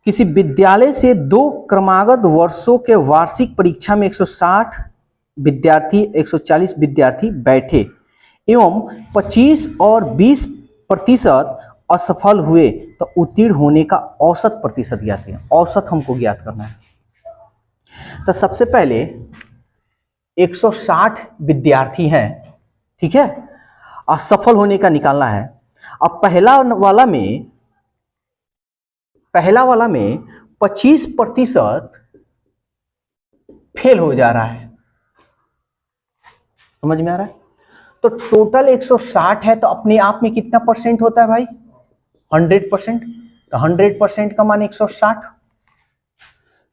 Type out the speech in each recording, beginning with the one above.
किसी विद्यालय से 2 क्रमागत वर्षों के वार्षिक परीक्षा में 160 विद्यार्थी 140 विद्यार्थी बैठे एवं 25 और 20% असफल हुए तो उत्तीर्ण होने का औसत प्रतिशत ज्ञात करें। औसत हमको ज्ञात करना है। तो सबसे पहले 160 विद्यार्थी हैं, ठीक है, असफल होने का निकालना है। अब पहला वाला में 25% फेल हो जा रहा है, समझ में आ रहा है? तो टोटल 160 है तो अपने आप में कितना परसेंट होता है भाई? 100%। तो 100% का मान 160।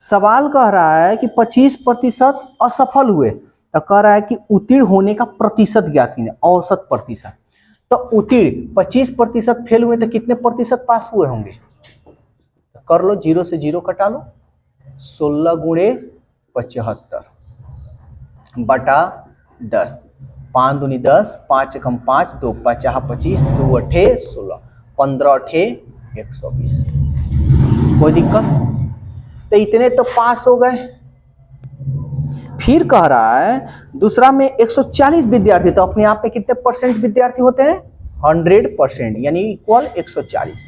सवाल कह रहा है कि 25% असफल हुए तो कह रहा है कि उत्तीर्ण होने का प्रतिशत ज्ञात कीजिए, औसत प्रतिशत। तो उत्तीर्ण 25% फेल हुए तो कितने प्रतिशत पास हुए होंगे? तो कर लो, 0 से 0 कटा लो, 16 गुणे 75 बटा 10, 5 दूनी 10, 5 एकम 5, 2 पचाह 25, 2 अठे 16, 15 अठे 120। कोई दिक्कत? तो इतने तो पास हो गए। फिर कह रहा है दूसरा में 140 विद्यार्थी, तो अपने आप में कितने परसेंट विद्यार्थी होते हैं? 100%, यानी इक्वल 140।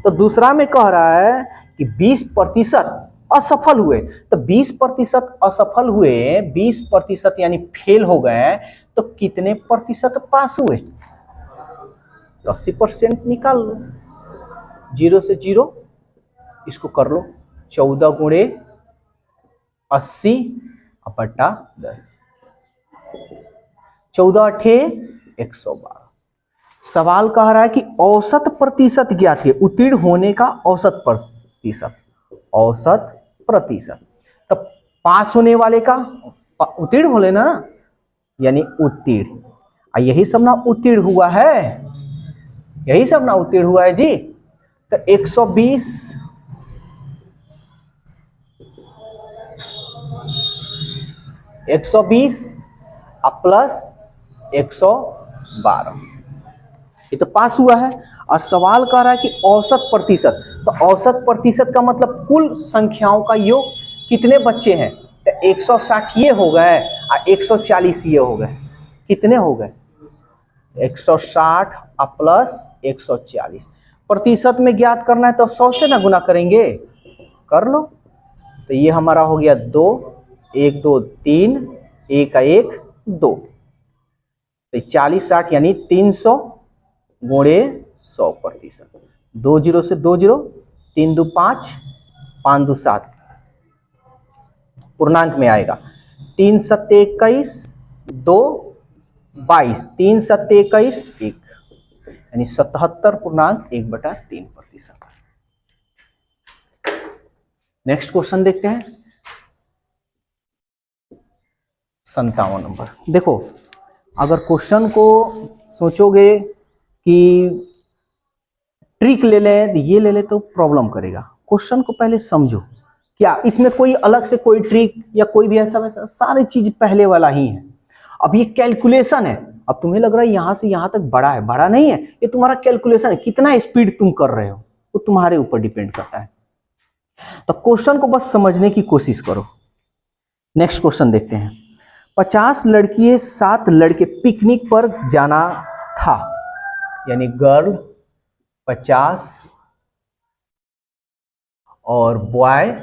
तो दूसरा में कह रहा है कि 20% असफल हुए, तो 20% असफल हुए, 20% यानी फेल हो गए, तो कितने प्रतिशत पास हुए? 80% निकाल लो, 0 से 0 इसको कर लो, 14 गुणे 80 बटा 10, 14 अठे 112। सवाल कह रहा है कि औसत प्रतिशत ज्ञात है, उत्तीर्ण होने का औसत प्रतिशत, औसत प्रतिशत। तो पास होने वाले का उत्तीर्ण हो लेना, यानी उत्तीर्ण। यही सब ना उत्तीर्ण हुआ है, यही सब ना उत्तीर्ण हुआ है जी। तो 120 प्लस 112, ये तो पास हुआ है। और सवाल कह रहा है कि औसत प्रतिशत, तो औसत प्रतिशत का मतलब कुल संख्याओं का योग, कितने बच्चे हैं? तो 160 ये हो गए और 140 ये हो गए, कितने हो गए? 160 प्लस 140। प्रतिशत में ज्ञात करना है तो 100 से ना गुना करेंगे, कर लो। तो ये हमारा हो गया 2, 1 2 3, 1 1 2, तो 40 60 यानी 300 गुणे 100%। 2 0 से 2 0, 3 2 5, 5 2 7, पूर्णांक में आएगा। 3 7 21, 2 22, 3 7 21 1, यानी 77.1/3%। नेक्स्ट क्वेश्चन देखते हैं, 57 नंबर। देखो, अगर क्वेश्चन को सोचोगे कि ट्रिक ले लें, ये ले ले, तो प्रॉब्लम करेगा। क्वेश्चन को पहले समझो, क्या इसमें कोई अलग से कोई ट्रिक या कोई भी ऐसा वैसा, सारी चीज पहले वाला ही है। अब ये कैलकुलेशन है, अब तुम्हें लग रहा है यहां से यहां तक बड़ा है, बड़ा नहीं है, ये तुम्हारा कैलकुलेशन है, कितना स्पीड तुम कर रहे हो वो तो तुम्हारे ऊपर डिपेंड करता है। तो क्वेश्चन को बस समझने की कोशिश करो। नेक्स्ट क्वेश्चन देखते हैं। 50 लड़कियां 7 लड़के पिकनिक पर जाना था, यानी गर्ल 50 और बॉय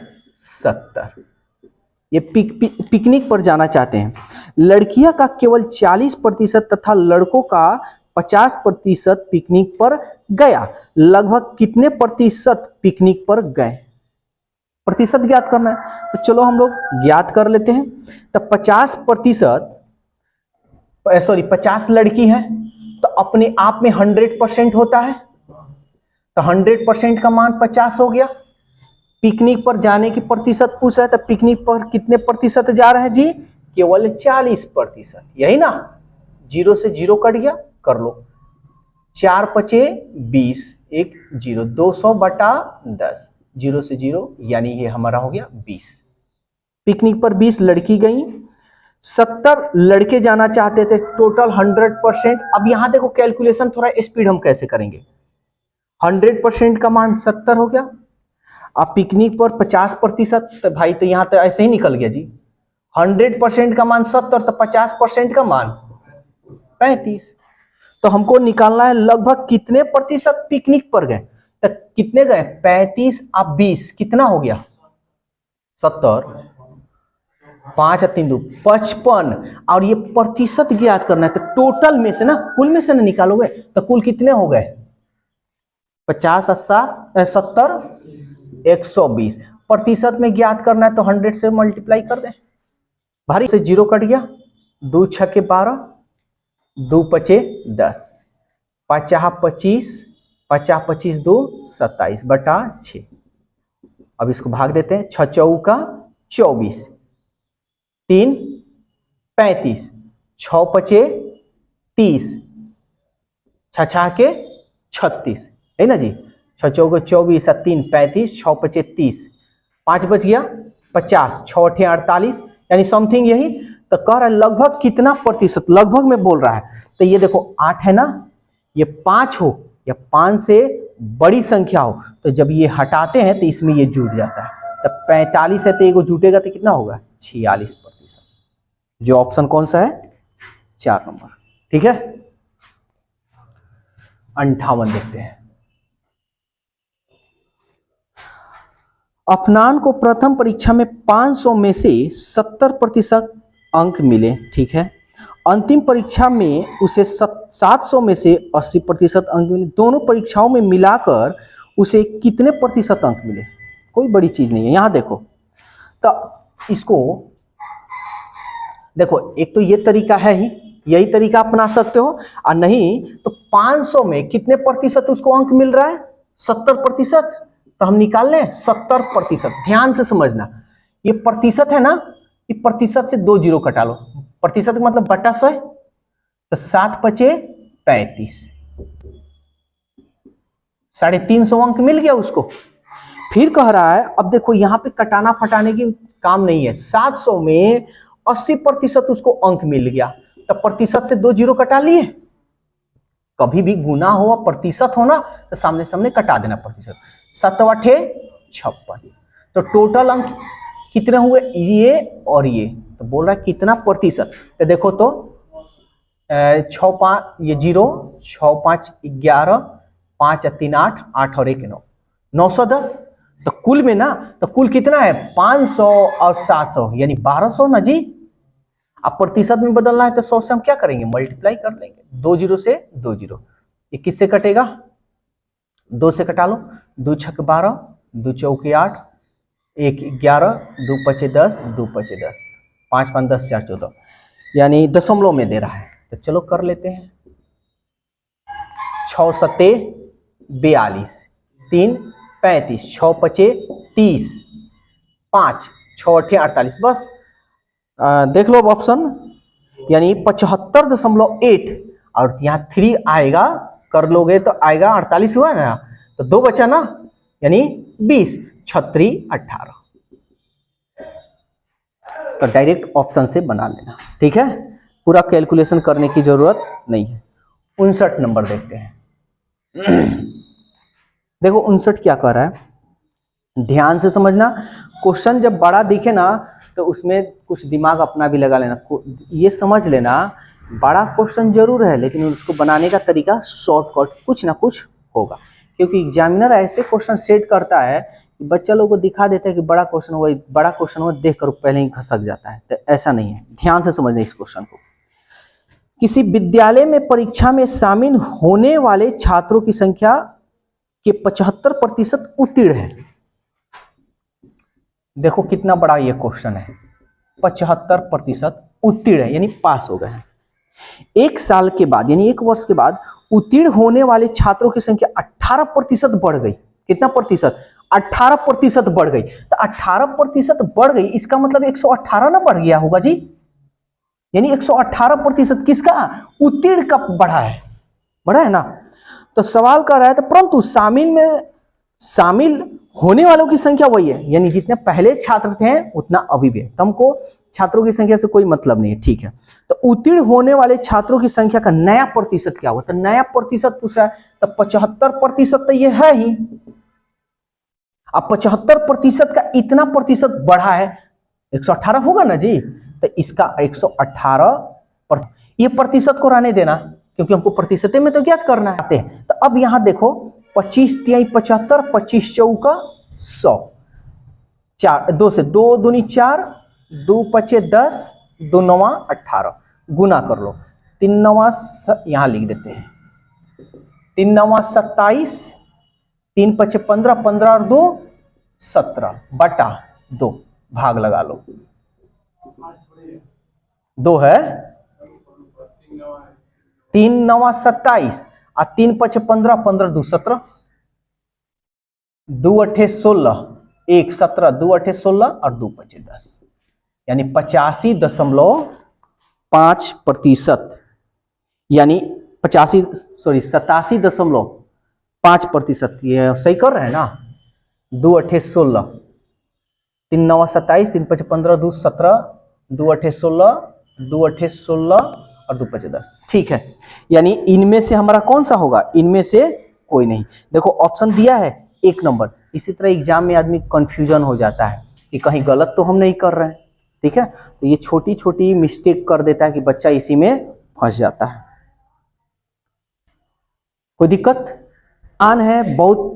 70, ये पिकनिक पर जाना चाहते हैं। लड़कियां का केवल 40% तथा लड़कों का 50% पिकनिक पर गया। लगभग कितने प्रतिशत पिकनिक पर गए? प्रतिशत ज्ञात करना है, तो चलो हम लोग ज्ञात कर लेते हैं। तो 50 लड़की है तो अपने आप में 100% होता है, तो 100% का मान 50 हो गया। पिकनिक पर जाने की प्रतिशत पूछ रहा है, तो पिकनिक पर कितने प्रतिशत जा रहे हैं जी? केवल 40%, यही ना। 0 से 0 कट गया, कर लो, 4 5 20, 1 0, 200 बटा 10, 0 से 0 यानी ये हमारा हो गया 20। पिकनिक पर 20 लड़की गई, 70 लड़के जाना चाहते थे, टोटल 100%। अब यहां देखो कैलकुलेशन थोड़ा स्पीड हम कैसे करेंगे। 100% का मान 70 हो गया। आप पिकनिक पर 50%, तो भाई तो यहाँ तो ऐसे ही निकल गया जी। 100% का मान 70, तो 50% का मान 35। तो हमको निकालना है लगभग कितने प्रतिशत पिकनिक पर गए। तो कितने गए, 35 अब 20 कितना हो गया, 70, 5 और 3 2 55। और ये प्रतिशत ज्ञात करना है, तो टोटल में से ना, कुल में से ना निकालोगे, तो कुल कितने हो गए, 50 और 70 120। प्रतिशत में ज्ञात करना है तो 100 से मल्टीप्लाई कर दें, भारी से 0 कट गया, 2 छके 12, 2 पचे 10, 50 25, 50 25 2 27 बटा 6। अब इसको भाग देते हैं, 6 चौका 24, 3 35, 6 पचे 30, 6 के 36 है ना जी। 6 चौके 24 और 3 35, 6 पचे 30, 5 बच गया 50, 6 अठे 48, यानी समथिंग यही। तो कह रहा है लगभग कितना प्रतिशत, लगभग में बोल रहा है। तो ये देखो 8 है ना, ये 5 हो या 5 से बड़ी संख्या हो, तो जब ये हटाते हैं तो इसमें ये जुट जाता है। तो 45 है तो एगो जुटेगा तो कितना होगा, 46%। जो ऑप्शन कौन सा है, 4 नंबर। ठीक है, 58 देखते हैं। अफनान को प्रथम परीक्षा में 500 में से 70% अंक मिले, ठीक है। अंतिम परीक्षा में उसे 700 में से 80% अंक मिले। दोनों परीक्षाओं में मिलाकर उसे कितने प्रतिशत अंक मिले, कोई बड़ी चीज नहीं है। यहां देखो, तो इसको देखो, एक तो ये तरीका है ही, यही तरीका अपना सकते हो, और नहीं तो 500 में कितने प्रतिशत उसको अंक मिल रहा है, 70%। तो हम निकाल लें 70%। ध्यान से समझना, ये प्रतिशत है ना, ये प्रतिशत से 2 जीरो कटा लो, प्रतिशत का मतलब बटा 100, तो 7 पचे 35, 350 अंक मिल गया उसको। फिर कह रहा है, अब देखो यहां पे कटाना फटाने की काम नहीं है, 700 में 80% उसको अंक मिल गया, तो प्रतिशत से 2 जीरो कटा लिए। कभी भी गुना हो प्रतिशत हो ना, तो सामने सामने कटा देना प्रतिशत। 7 अठे 56, तो टोटल अंक कितने हुए, ये और ये। तो बोल रहा है कितना प्रतिशत, तो देखो तो 6 5 ये 0, 6 5 11, 5 3 8, 8 और 1 9, 910। तो कुल में ना, तो कुल कितना है, 500 और 700 यानी 1200 ना जी। अब प्रतिशत में बदलना है तो 100 से हम क्या करेंगे, मल्टीप्लाई कर लेंगे। 2 जीरो से 2 जीरो, ये किससे कटेगा, 2 से कटा लो, 2 छक 12, 2 चौके 8, 1 11, 2 पचे 10, 2 पचे 10, 5 5 10 4 14, यानी दशमलव में दे रहा है। तो चलो कर लेते हैं, 6 सत्ते 42, 3 35, 6 पचे 30, 5 6 अठे 48, बस देख लो ऑप्शन, यानी 75.8, और यहाँ 3 आएगा, कर लोगे तो आएगा 48 हुआ ना, तो 2 बचा ना, यानी 20, 36 18। तो डायरेक्ट ऑप्शन से बना लेना, ठीक है, पूरा कैलकुलेशन करने की जरूरत नहीं है। 59 नंबर देखते हैं। देखो 59 क्या कर रहा है, ध्यान से समझना। क्वेश्चन जब बड़ा दिखे ना, तो उसमें कुछ दिमाग अपना भी लगा लेना। ये समझ लेना, बड़ा क्वेश्चन जरूर है, लेकिन उसको बनाने का तरीका शॉर्टकट कुछ ना कुछ होगा, क्योंकि एग्जामिनर ऐसे क्वेश्चन सेट करता है कि बच्चा लोगों को दिखा देता है कि बड़ा क्वेश्चन हुआ, बड़ा क्वेश्चन हुआ, देख कर पहले ही खसक जाता है। तो ऐसा नहीं है, ध्यान से समझना इस क्वेश्चन को। किसी विद्यालय में परीक्षा में शामिल होने वाले छात्रों की संख्या के 75% उत्तीर्ण है। देखो कितना बड़ा ये क्वेश्चन है, 75% उत्तीर्ण है, यानी पास हो गए हैं। एक साल के बाद, यानी 1 वर्ष के बाद उत्तीर्ण होने वाले छात्रों की संख्या 18% बढ़ गई। कितना प्रतिशत, 18% बढ़ गई। तो 18% बढ़ गई, इसका मतलब 118 ना बढ़ गया होगा जी, यानी 118% किसका, उत्तीर्ण का बढ़ा है ना। तो सवाल कर रहा है, तो परंतु शामिल होने वालों की संख्या वही है, यानी जितने पहले छात्र थे उतना अभी भी है। तुमको छात्रों की संख्या से कोई मतलब नहीं है, ठीक है। तो उत्तीर्ण होने वाले छात्रों की संख्या का नया प्रतिशत क्या हुआ, तो नया प्रतिशत पूछ रहा है, तो 75% तो ये है ही, अब 75% का इतना प्रतिशत बढ़ा है, 118 होगा ना जी, तो इसका 118 ये प्रतिशत को रहने देना, क्योंकि हमको प्रतिशत में तो ज्ञात करना है। तो अब यहां देखो 25 तिहाई 75, 25 चौका 100, 4 2 से 2 दूनी 4, 2 पचे 10, 2 नवा 18, गुना कर लो, 3 नवा यहां लिख देते हैं, 3 नवा 27, 3 पचे 15, 15 और 2 17 बटा 2, भाग लगा लो, 2 है, 3 नवा 27 और 3 पचे 15, 15 2 17, 2 अठे 16, 1 17, 2 अठे 16 और 2 पचे 10, यानी 85.5%, यानी 87.5%, ये सही कर रहे हैं ना। 2 अठे 16, 3 नवा 27, 3 पचे 15, 2 17, 2 अठे 16, 2 अठे 16 और 2 पचे 10, ठीक है। यानी इनमें से हमारा कौन सा होगा, इनमें से कोई नहीं। देखो ऑप्शन दिया है 1 नंबर। इसी तरह एग्जाम में आदमी कंफ्यूजन हो जाता है कि कहीं गलत तो हम नहीं कर रहे हैं, ठीक है। तो ये छोटी छोटी मिस्टेक कर देता है कि बच्चा इसी में फंस जाता है। कोई दिक्कत आन है, बहुत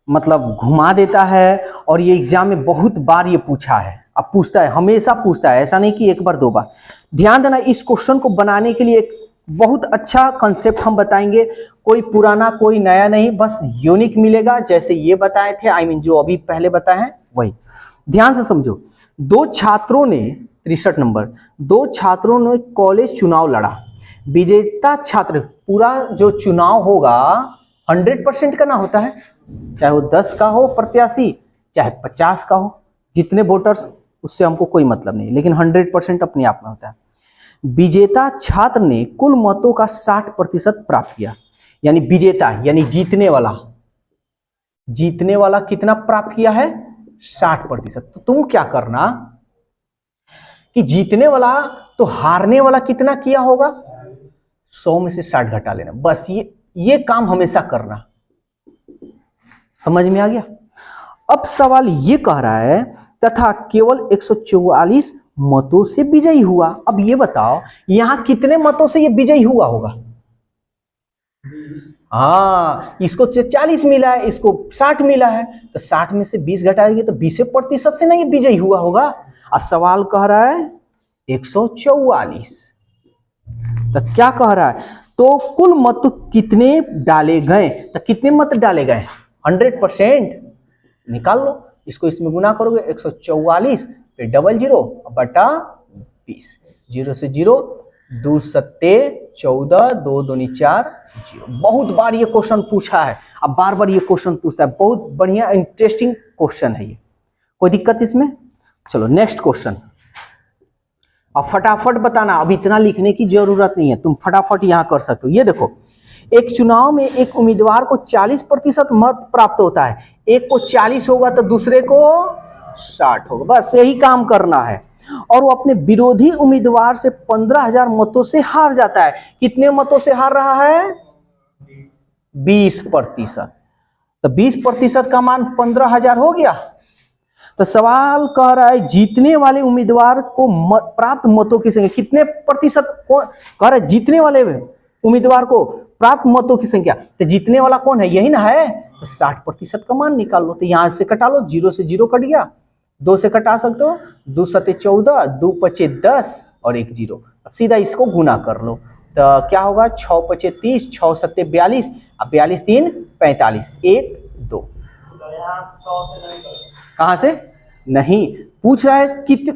मतलब घुमा देता है, और ये एग्जाम में बहुत बार ये पूछा है, अब पूछता है, हमेशा पूछता है, ऐसा नहीं कि एक बार 2 बार। ध्यान देना, इस क्वेश्चन को बनाने के लिए एक बहुत अच्छा कंसेप्ट हम बताएंगे, कोई पुराना कोई नया नहीं, बस यूनिक मिलेगा, जैसे ये बताए थे, आई मीन जो अभी पहले बताए हैं वही। ध्यान से समझो, 2 छात्रों ने 63 नंबर, 2 छात्रों ने कॉलेज चुनाव लड़ा, विजेता छात्र, पूरा जो चुनाव होगा 100% का ना होता है, चाहे वो 10 का हो प्रत्याशी, चाहे 50 का हो, जितने वोटर्स उससे हमको कोई मतलब नहीं, लेकिन 100% अपने आप में होता है। विजेता छात्र ने कुल मतों का 60% प्राप्त किया, यानी विजेता यानी जीतने वाला, जीतने वाला कितना प्राप्त किया है, 60%। तो तुम क्या करना कि जीतने वाला तो हारने वाला कितना किया होगा, 100 में से 60 घटा लेना, बस ये काम हमेशा करना। समझ में आ गया। अब सवाल ये कह रहा है तथा केवल 144 मतों से विजयी हुआ। अब ये बताओ यहां कितने मतों से ये विजयी हुआ होगा, हाँ, इसको 40 मिला है, इसको 60 मिला है, तो 60 में से 20 घटाएंगे तो 20% से नहीं विजयी हुआ होगा। और सवाल कह रहा है 144, तो क्या कह रहा है, तो कुल मत कितने डाले गए, तो कितने मत डाले गए, 100%, निकाल लो, इसको इसमें गुना करोगे, 144 फिर 00 बटा 20, 0 से 0, 2 सत्ते 14, 2 दूनी 4, 0। बहुत बार ये क्वेश्चन पूछा है, अब बार बार ये क्वेश्चन पूछता है, बहुत बढ़िया इंटरेस्टिंग क्वेश्चन है ये, कोई दिक्कत इसमें। चलो नेक्स्ट क्वेश्चन, अब फटाफट बताना, अब इतना लिखने की जरूरत नहीं है, तुम फटाफट यहां कर सकते हो। ये देखो, एक चुनाव में एक उम्मीदवार को 40% मत प्राप्त होता है, एक को 40 होगा तो दूसरे को 60 होगा, बस यही काम करना है। और वो अपने विरोधी उम्मीदवार से 15,000 मतों से हार जाता है। कितने मतों से हार रहा है, 20%। तो 20% का मान 15,000 हो गया। तो सवाल कह रहा है जीतने वाले उम्मीदवार को प्राप्त मतों की संख्या कितने प्रतिशत को कह रहा है, जीतने वाले उम्मीदवार को प्राप्त मतों की संख्या, तो जीतने वाला कौन है, यही ना है, तो 60% का मान निकाल लो। तो यहां से कटा लो, 0 से 0 कट गया, 2 से कटा सकते हो, 2 सत्ते 14, 2 पचे 10 और 1 0। अब सीधा इसको गुना कर लो, तो क्या होगा, 6 पचे 30, 6 सत्ते 42, अब 42 3 45, 1 2। कहां से नहीं पूछ रहा है, कितने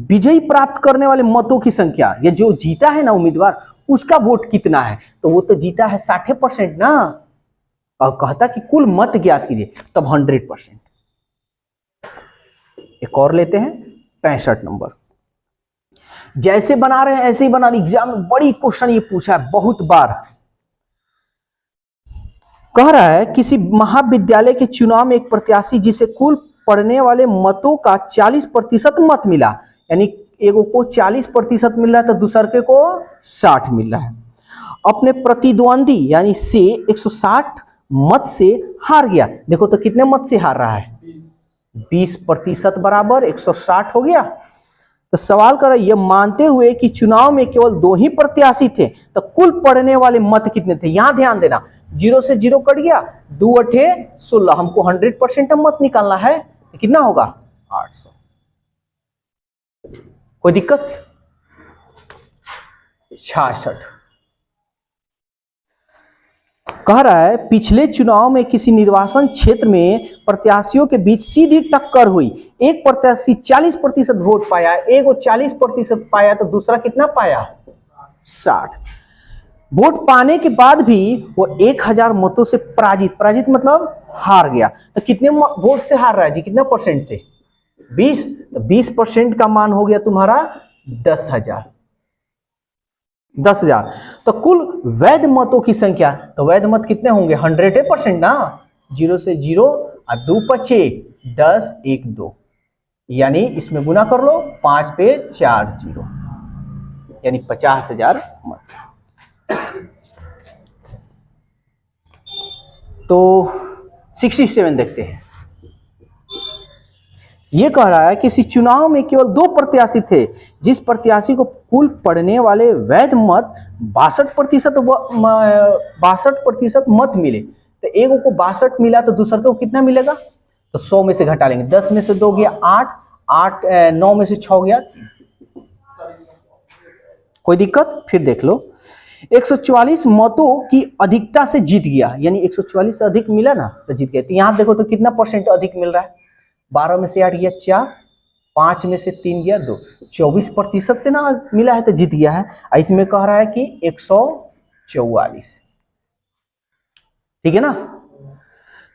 विजयी प्राप्त करने वाले मतों की संख्या, ये जो जीता है ना उम्मीदवार, उसका वोट कितना है, तो वो तो जीता है 60% ना, और कहता कि कुल मत ज्ञात कीजिए, तब 100%। एक और लेते हैं 65 नंबर, जैसे बना रहे हैं ऐसे ही बना, एग्जाम में बड़ी क्वेश्चन ये पूछा है बहुत बार। कह रहा है किसी महाविद्यालय के चुनाव में एक प्रत्याशी जिसे कुल पढ़ने वाले मतों का 40% मत मिला, यानी एगो को 40% मिल रहा है तो दूसरे को 60 मिल रहा है, अपने प्रतिद्वंदी यानी से 160 मत से हार गया। देखो तो कितने मत से हार रहा है, 20% बराबर 160 हो गया। तो सवाल कर ये मानते हुए कि चुनाव में केवल 2 ही प्रत्याशी थे तो कुल पड़ने वाले मत कितने थे। यहां ध्यान देना, 0 से 0 कट गया, 2 अठे 16, हमको 100% मत निकालना है तो कितना होगा 800। कोई दिक्कत? 66 कह रहा है पिछले चुनाव में किसी निर्वाचन क्षेत्र में प्रत्याशियों के बीच सीधी टक्कर हुई, एक प्रत्याशी 40% वोट पाया, एक वो 40% पाया तो दूसरा कितना पाया 60। वोट पाने के बाद भी वो 1000 मतों से पराजित मतलब हार गया। तो कितने वोट से हार रहा है जी, कितना परसेंट से 20, तो 20% का मान हो गया तुम्हारा 10,000। तो कुल वैध मतों की संख्या, तो वैध मत कितने होंगे 100% ना, 0 से 0 और 2 पचे 10 1 2, यानी इसमें गुना कर लो 5 पे 4 0, यानी 50,000 मत। तो 67 देखते हैं। यह कह रहा है किसी चुनाव में केवल 2 प्रत्याशी थे, जिस प्रत्याशी को कुल पड़ने वाले वैध मत 62% मत मिले, तो एक को 62 मिला तो दूसरे को कितना मिलेगा, तो 100 में से घटा लेंगे, 10 में से 2 गया 8, 9 में से 6 गया 3। कोई दिक्कत? फिर देख लो 144 मतों की अधिकता से जीत गया, यानी 144 से अधिक मिला ना तो जीत गया। तो यहां देखो तो कितना परसेंट अधिक मिल रहा है, 12 में से 8 गया 4, 5 में से 3 गया 2, 24% से ना मिला है तो जीत गया है। इसमें कह रहा है कि 144, ठीक है ना।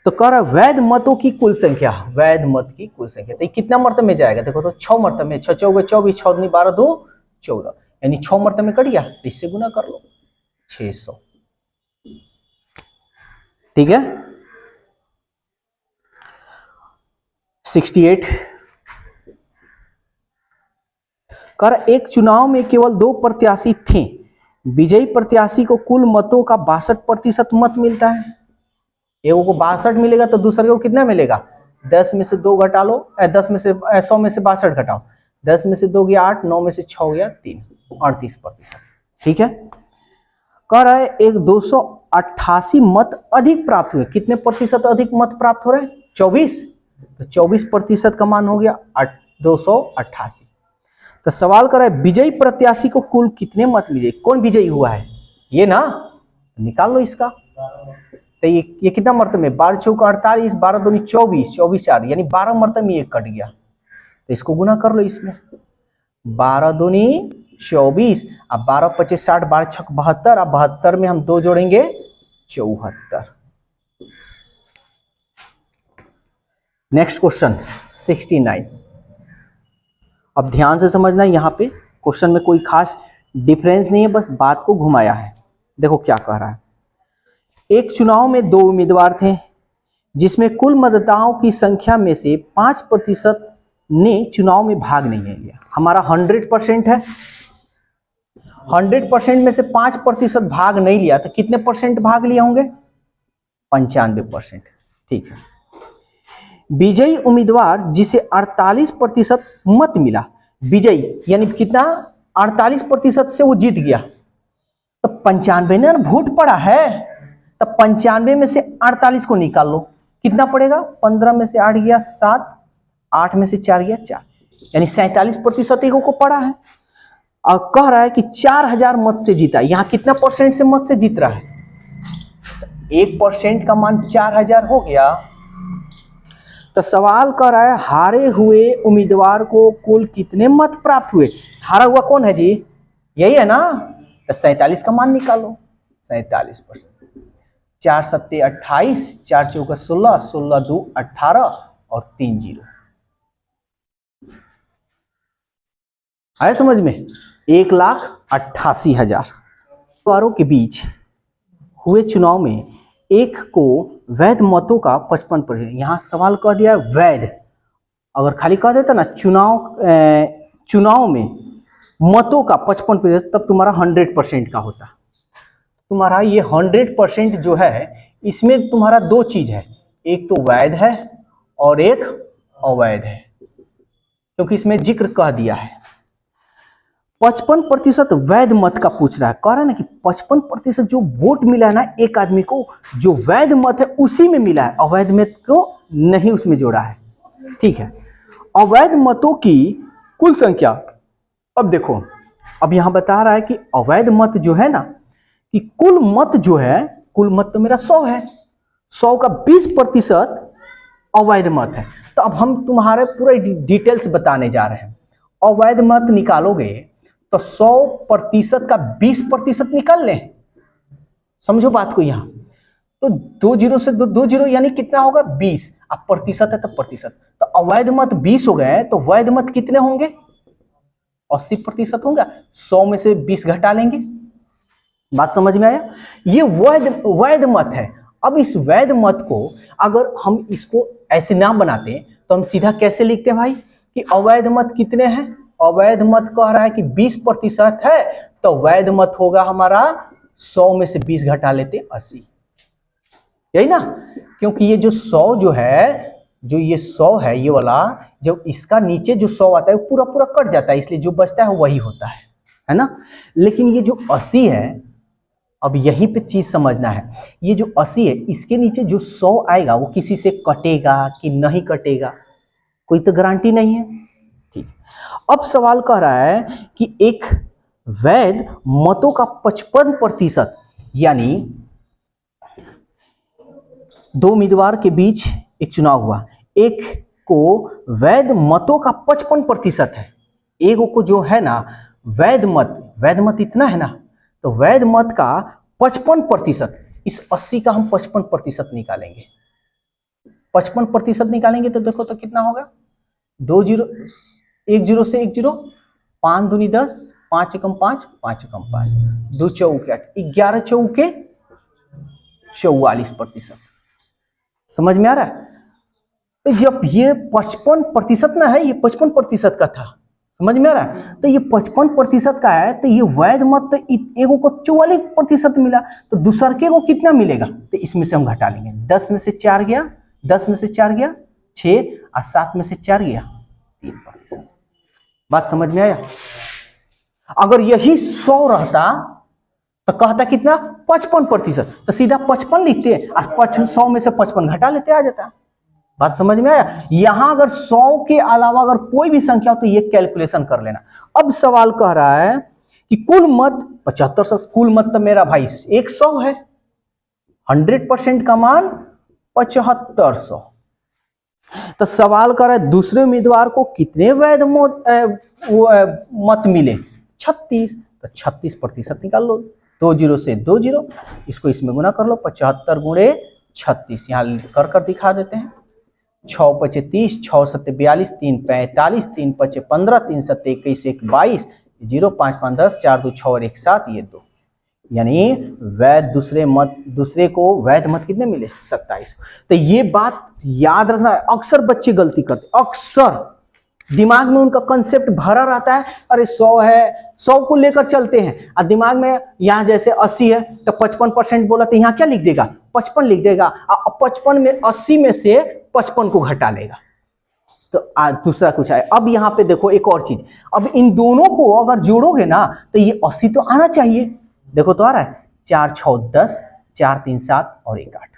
तो कह रहा है वैध मतों की कुल संख्या, वैध मत की कुल संख्या, तो कितना मर्तबे में जाएगा, देखो तो 6 मर्तबे में, 6 चौके 24, 6 दूनी 12, 2 14, यानी 6 मर्तबे में कट गया, तो इससे गुना कर लो 600, ठीक है। 68 कर एक चुनाव में केवल 2 प्रत्याशी थे, विजयी प्रत्याशी को कुल मतों का 62% मत मिलता है, एक को 62 मिलेगा तो दूसरे को कितना मिलेगा, 10 में से 2 घटा लो, 10 में से 100 में से 62 घटाओ, 10 में से 2 गया 8, 9 में से 6 गया 3, 38%, ठीक है। कह रहा है एक 288 मत अधिक प्राप्त हुए, कितने प्रतिशत अधिक मत प्राप्त हो रहे हैं 24, तो 24% का मान हो गया 288। तो सवाल कर रहा है विजयी प्रत्याशी को कुल कितने मत मिले, कौन विजयी हुआ है ये ना, निकाल लो इसका। तो ये कितना मर्तबे में, 12 चौका 48, 12 दूनी 24, 24 4, यानी 12 मर्तबे में एक कट गया, तो इसको गुना कर लो इसमें, 12 दूनी 24 अब 12 25 60, 12 छक 72, अब 72 में हम 2 जोड़ेंगे 74। Next question 69। अब ध्यान से समझना, यहां पे क्वेश्चन में कोई खास डिफरेंस नहीं है, बस बात को घुमाया है। देखो क्या कह रहा है, एक चुनाव में 2 उम्मीदवार थे, जिसमें कुल मतदाताओं की संख्या में से 5% ने चुनाव में भाग नहीं लिया। हमारा 100% है, 100% में से 5% भाग नहीं लिया तो कितने परसेंट भाग लिए होंगे, 95%, ठीक है। विजयी उम्मीदवार जिसे 48% मत मिला, विजयी यानी कितना 48% से वो जीत गया, तो 95 ने वोट पड़ा है, तब 95 में से 48 को निकाल लो, कितना पड़ेगा, 15 में से 8 गया 7, 8 में से 4 गया 4, यानी 47% को पड़ा है। और कह रहा है कि 4000 मत से जीता, यहां कितना परसेंट से मत से जीत रहा है, 1% का मान 4000 हो गया। तो सवाल कर रहा है हारे हुए उम्मीदवार को कुल कितने मत प्राप्त हुए, हारा हुआ कौन है जी, यही है ना, तो 47 का मान निकालो, 47%, 4 सत्ते 28, 4 चौका 16, 16 2 18 और 3 0, आया समझ में, 1,88,000 उम्मीदवारों के बीच हुए चुनाव में एक को वैध मतों का 55%, यहां सवाल कह दिया वैध, अगर खाली कह देता ना चुनाव में मतों का 55%, तब तुम्हारा 100% का होता। तुम्हारा ये 100% जो है इसमें तुम्हारा दो चीज है, एक तो वैध है और एक अवैध है, क्योंकि इसमें जिक्र कह दिया है। 55% वैध मत का पूछ रहा है, कह रहा है ना कि 55% जो वोट मिला है ना एक आदमी को, जो वैध मत है उसी में मिला है, अवैध मत को नहीं उसमें जोड़ा है। ठीक है, अवैध मतों की कुल संख्या, अब देखो, अब यहां बता रहा है कि अवैध मत जो है ना, कि कुल मत जो है, कुल मत तो मेरा 100 है, 100 का 20% अवैध मत है। तो अब हम तुम्हारे पूरे डिटेल्स बताने जा रहे हैं। अवैध मत निकालोगे तो 100% का 20% निकाल लें, समझो बात को। यहां तो 2 जीरो से 2 जीरो यानी कितना होगा 20, अब प्रतिशत है तो प्रतिशत, तो अवैध मत 20 हो गए, तो वैध मत कितने होंगे 80% होंगे। 100 में से 20 घटा लेंगे, बात समझ में आया। ये वैध मत है। अब इस वैध मत को अगर हम इसको ऐसे ना बनाते तो हम सीधा कैसे लिखते भाई कि अवैध मत कितने हैं, अवैध मत कह रहा है कि 20% है, तो वैध मत होगा हमारा 100 में से 20 घटा लेते 80, यही ना। क्योंकि ये जो 100 जो है, जो ये 100 है ये वाला, जब इसका नीचे जो 100 आता है वो पूरा पूरा कट जाता है, इसलिए जो बचता है वही होता है ना। लेकिन ये जो 80 है, अब यहीं पे चीज समझना है, ये जो 80 है इसके नीचे जो 100 आएगा वो किसी से कटेगा कि नहीं कटेगा, कोई तो गारंटी नहीं है। ठीक, अब सवाल कह रहा है कि एक वैध मतों का 55%, यानी दो उम्मीदवार के बीच एक चुनाव हुआ, एक को वैध मतों का 55% है, एक को जो है ना वैध मत इतना है ना, तो वैध मत का 55%, इस 80 का हम 55% निकालेंगे, 55% निकालेंगे तो देखो तो कितना होगा 2 जीरो, 1 जीरो से 1 जीरो, 5 दूनी 10, 5 एकम 5, 5 एकम 5, 2 चौके 8, 11 चौके 44%। समझ में आ रहा है। तो जब ये 55% ना है, ये 55% का था, समझ में आ रहा है। तो ये 55% का है, तो ये वैध मत तो एगो को 44% मिला, तो दूसरके को कितना मिलेगा, तो इसमें से हम घटा लेंगे, 10 में से 4 गया, 10 में से 4 गया 6, और 7 में से 4 गया 3%। बात समझ में आया। अगर यही 100 रहता तो कहता कितना 55%, तो सीधा 55 लिखते हैं, 100 में से 55 घटा लेते आ जाता। बात समझ में आया। यहां अगर 100 के अलावा अगर कोई भी संख्या हो तो ये कैलकुलेशन कर लेना। अब सवाल कह रहा है कि कुल मत 75, कुल मत तो मेरा भाई 100 है, 100% का मान 7500। तो सवाल कर रहा है दूसरे उम्मीदवार को कितने वैध मत मिले, 36, तो 36% निकाल लो, 2 जीरो से 2 जीरो, इसको इसमें गुना कर लो, 75 गुणे 36, यहां कर दिखा देते हैं। 6 पचे 30, 6 सत्ते 42, 3 45, 3 पचे 15, 3 सत्ते 21, 1 22, 0 5 5 10, 4 2 6 और 1 7, ये 2, यानी वैध दूसरे को वैध मत कितने मिले 27। तो ये बात याद रखना है, अक्सर बच्चे गलती करते, अक्सर दिमाग में उनका कंसेप्ट भरा रहता है, अरे 100 है, 100 को लेकर चलते हैं, और दिमाग में यहाँ जैसे 80 है तो 55% बोला तो यहाँ क्या लिख देगा 55 लिख देगा, और 55 में 80 में से 55 को घटा लेगा, तो दूसरा कुछ है। अब यहाँ पे देखो एक और चीज, अब इन दोनों को अगर जोड़ोगे ना तो ये 80 तो आना चाहिए, देखो तो आ रहा है, 4 6 10, 4 3 7 और 1 8,